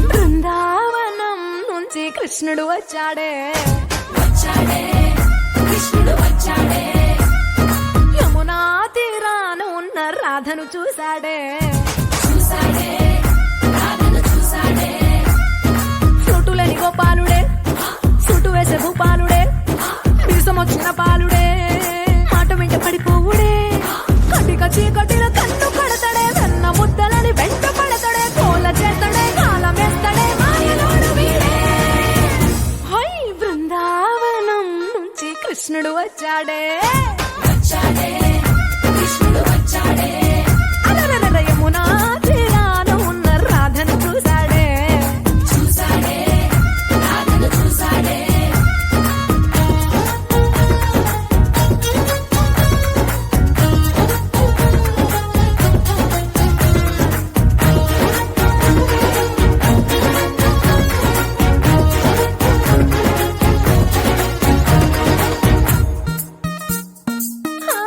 బృందావనం నుంచి కృష్ణుడు వచ్చాడే కృష్ణుడు వచ్చాడే యమునా తీరాన ఉన్న రాధను చూశాడే రాధను చూసాడే ఫ్లూటులేని గోపాలుడే సుటు వేసే భూపాలుడే విషమొచ్చిన పాలుడే మాట వెంట పడిపోవుడే కటిక చీకటిలో కన్ను పడతాడే వెన్న ముద్దలని వెంట పడతాడే కోల చేతడే కాలం వేస్తాడే మాయలోడు వీడే హై బృందావనం నుంచి కృష్ణుడు వచ్చాడే కృష్ణుడు వచ్చాడే అలరల యమునా తీరాన ఉన్న రాధను చూశాడే రాధను చూసాడే ఆ,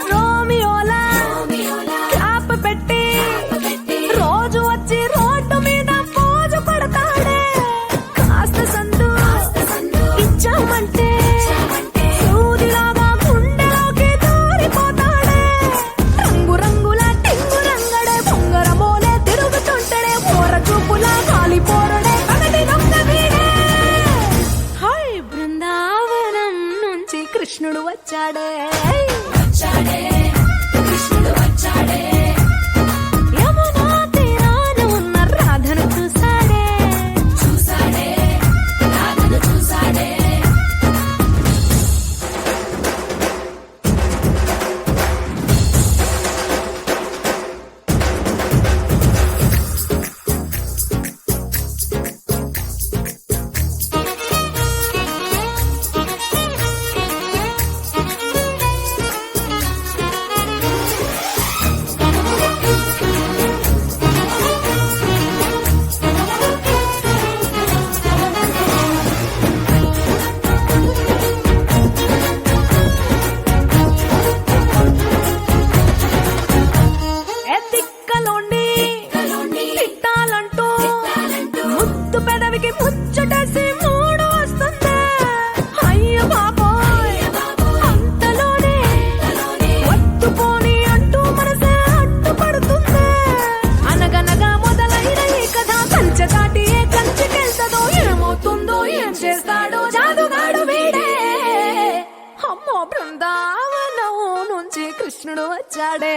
రోమియోలా క్లాప్ పెట్టి రోజు వచ్చి రోడ్డు మీద పోజు పడతాడే కాస్త సందు ఇచ్చామంటే సూదిలాగా గుండెలోకి దూరిపోతాడే రంగు రంగుల టింగు రంగడే బొంగరమోలే తిరుగుతుంటాడే పోర చూపులా కాలిపోరడే పగటి దొంగ వీడే హై బృందావనం నుంచి కృష్ణుడు వచ్చాడే కృష్ణుడు వచ్చాడే యమునా తీరాన ఉన్న రాధను చూశాడే రాధను చూసాడే ఎత్తిక్కలోండి తిట్టాలంటూ ముద్దు పెదవికి ముచ్చటేసి మూడు వస్తుంది అయ్య బాబోయ్ అంతలోనే వత్తుపోని అంటూ మనసే అడ్డుపడుతుంది అనగనగా మొదలైన ఈ కథ కంచె దాటి ఏ కంచెకెళ్తదో ఏమవుతుందో ఏం చేస్తాడో జాదుగాడు వీడే అమ్మో బృందావనం నుంచి కృష్ణుడు వచ్చాడే